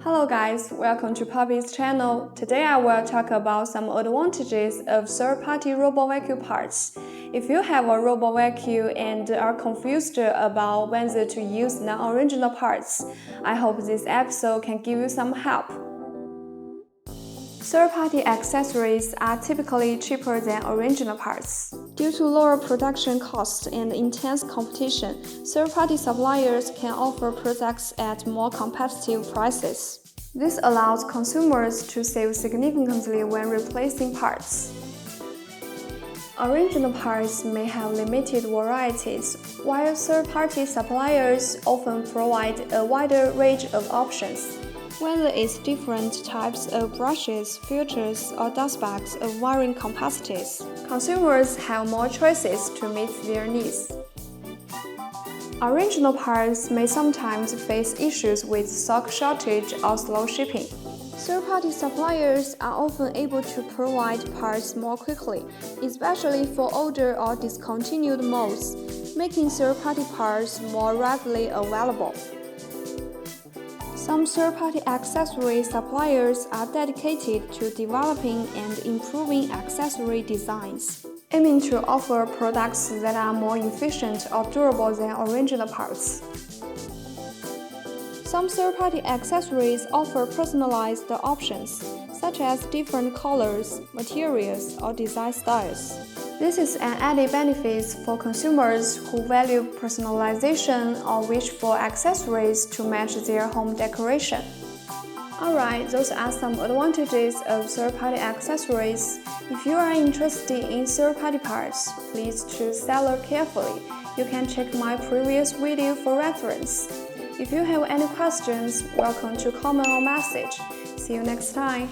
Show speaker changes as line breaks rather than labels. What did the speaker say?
Hello guys, welcome to Poppy's channel. Today I will talk about some advantages of third-party RoboVacuum parts. If you have a RoboVacuum and are confused about whether to use non-original parts, I hope this episode can give you some help. Third-party accessories are typically cheaper than original parts. Due to lower production costs and intense competition, third-party suppliers can offer products at more competitive prices. This allows consumers to save significantly when replacing parts. Original parts may have limited varieties, while third-party suppliers often provide a wider range of options. Whether it's different types of brushes, filters, or dustbags of varying capacities, consumers have more choices to meet their needs. Original parts may sometimes face issues with stock shortage or slow shipping. Third-party suppliers are often able to provide parts more quickly, especially for older or discontinued models, making third-party parts more readily available. Some third-party accessory suppliers are dedicated to developing and improving accessory designs, aiming to offer products that are more efficient or durable than original parts. Some third-party accessories offer personalized options, such as different colors, materials, or design styles. This is an added benefit for consumers who value personalization or wish for accessories to match their home decoration. Alright, those are some advantages of third-party accessories. If you are interested in third-party parts, please choose seller carefully. You can check my previous video for reference. If you have any questions, welcome to comment or message. See you next time.